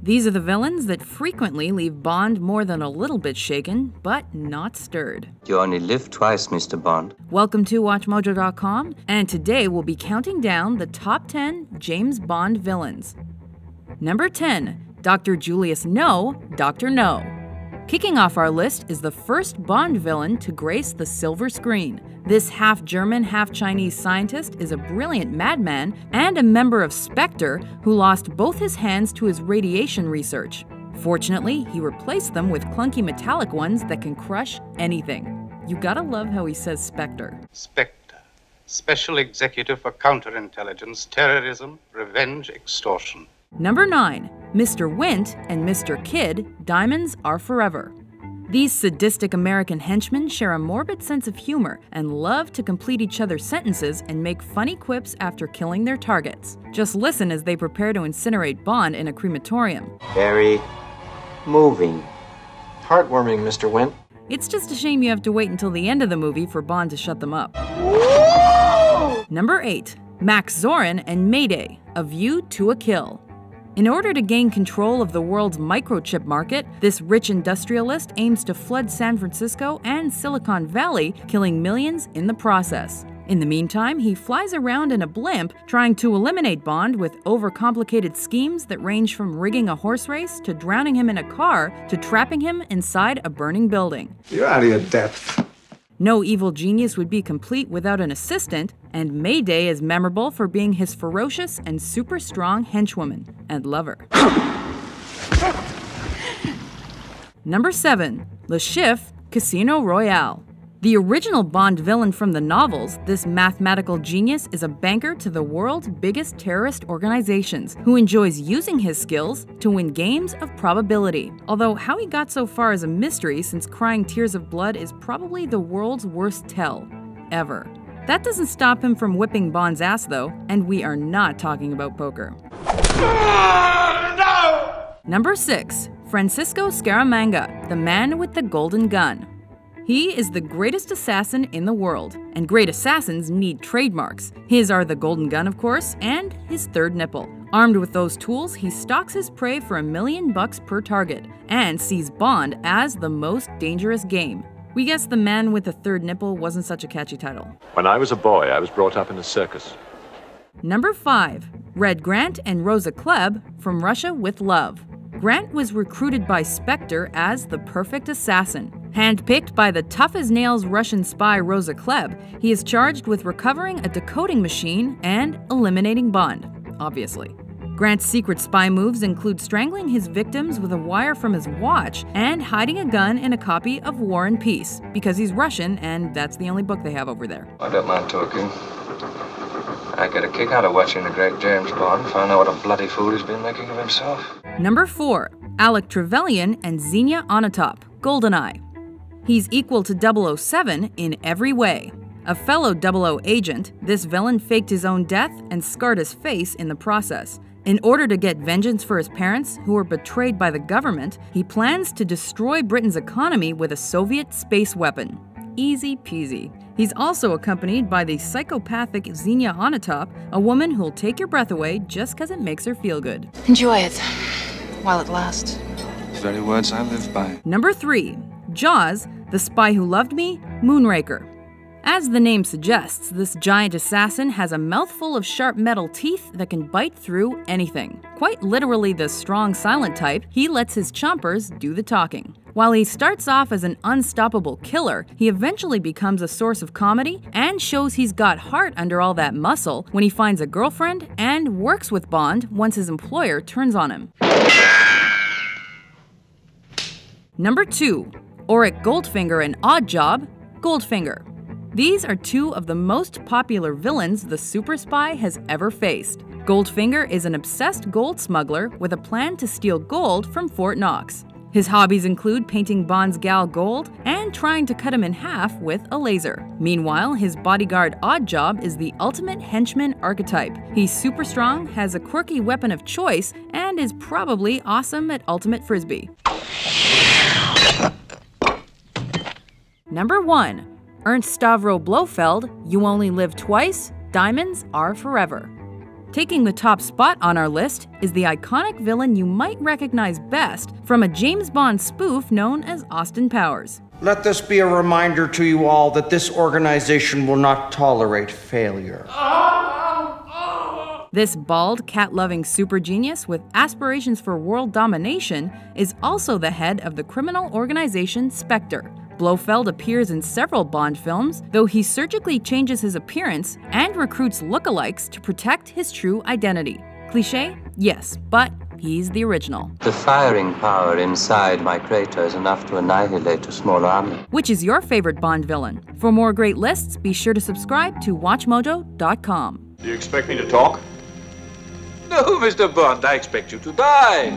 These are the villains that frequently leave Bond more than a little bit shaken, but not stirred. You only live twice, Mr. Bond. Welcome to WatchMojo.com, and today we'll be counting down the top 10 James Bond villains. Number 10, Dr. Julius No, Dr. No. Kicking off our list is the first Bond villain to grace the silver screen. This half-German, half-Chinese scientist is a brilliant madman and a member of Spectre who lost both his hands to his radiation research. Fortunately, he replaced them with clunky metallic ones that can crush anything. You gotta love how he says Spectre. Spectre, Special Executive for Counterintelligence, Terrorism, Revenge, Extortion. Number 9, Mr. Wint and Mr. Kidd, Diamonds Are Forever. These sadistic American henchmen share a morbid sense of humor and love to complete each other's sentences and make funny quips after killing their targets. Just listen as they prepare to incinerate Bond in a crematorium. Very moving. Heartwarming, Mr. Wint. It's just a shame you have to wait until the end of the movie for Bond to shut them up. Number 8, Max Zorin and Mayday, A View to a Kill. In order to gain control of the world's microchip market, this rich industrialist aims to flood San Francisco and Silicon Valley, killing millions in the process. In the meantime, he flies around in a blimp, trying to eliminate Bond with overcomplicated schemes that range from rigging a horse race to drowning him in a car to trapping him inside a burning building. You're out of your depth. No evil genius would be complete without an assistant, and Mayday is memorable for being his ferocious and super strong henchwoman and lover. Number 7, LeChiffre, Casino Royale. The original Bond villain from the novels, this mathematical genius is a banker to the world's biggest terrorist organizations, who enjoys using his skills to win games of probability. Although how he got so far is a mystery, since crying tears of blood is probably the world's worst tell, ever. That doesn't stop him from whipping Bond's ass though, and we are not talking about poker. No! Number 6, Francisco Scaramanga, the man with the golden gun. He is the greatest assassin in the world, and great assassins need trademarks. His are the golden gun, of course, and his third nipple. Armed with those tools, he stalks his prey for $1 million per target, and sees Bond as the most dangerous game. We guess the man with the third nipple wasn't such a catchy title. When I was a boy, I was brought up in a circus. Number 5, Red Grant and Rosa Klebb, From Russia with Love. Grant was recruited by Spectre as the perfect assassin. Handpicked by the tough-as-nails Russian spy Rosa Klebb, he is charged with recovering a decoding machine and eliminating Bond, obviously. Grant's secret spy moves include strangling his victims with a wire from his watch and hiding a gun in a copy of War and Peace, because he's Russian and that's the only book they have over there. I don't mind talking. I get a kick out of watching the great James Bond find out what a bloody fool he's been making of himself. Number 4, Alec Trevelyan and Xenia Onatopp, GoldenEye. He's equal to 007 in every way. A fellow 00 agent, this villain faked his own death and scarred his face in the process. In order to get vengeance for his parents, who were betrayed by the government, he plans to destroy Britain's economy with a Soviet space weapon. Easy peasy. He's also accompanied by the psychopathic Xenia Onatopp, a woman who'll take your breath away just because it makes her feel good. Enjoy it, while it lasts. The very words I live by. Number 3, Jaws, The Spy Who Loved Me, Moonraker. As the name suggests, this giant assassin has a mouthful of sharp metal teeth that can bite through anything. Quite literally the strong silent type, he lets his chompers do the talking. While he starts off as an unstoppable killer, he eventually becomes a source of comedy and shows he's got heart under all that muscle when he finds a girlfriend and works with Bond once his employer turns on him. Number 2, Auric Goldfinger and Oddjob, Goldfinger. These are two of the most popular villains the super spy has ever faced. Goldfinger is an obsessed gold smuggler with a plan to steal gold from Fort Knox. His hobbies include painting Bond's gal gold and trying to cut him in half with a laser. Meanwhile, his bodyguard Oddjob is the ultimate henchman archetype. He's super strong, has a quirky weapon of choice, and is probably awesome at ultimate frisbee. Number 1. Ernst Stavro Blofeld, You Only Live Twice, Diamonds Are Forever. Taking the top spot on our list is the iconic villain you might recognize best from a James Bond spoof known as Austin Powers. Let this be a reminder to you all that this organization will not tolerate failure. This bald, cat-loving super genius with aspirations for world domination is also the head of the criminal organization Spectre. Blofeld appears in several Bond films, though he surgically changes his appearance and recruits lookalikes to protect his true identity. Cliché? Yes, but he's the original. The firing power inside my crater is enough to annihilate a small army. Which is your favorite Bond villain? For more great lists, be sure to subscribe to WatchMojo.com. Do you expect me to talk? No, Mr. Bond, I expect you to die.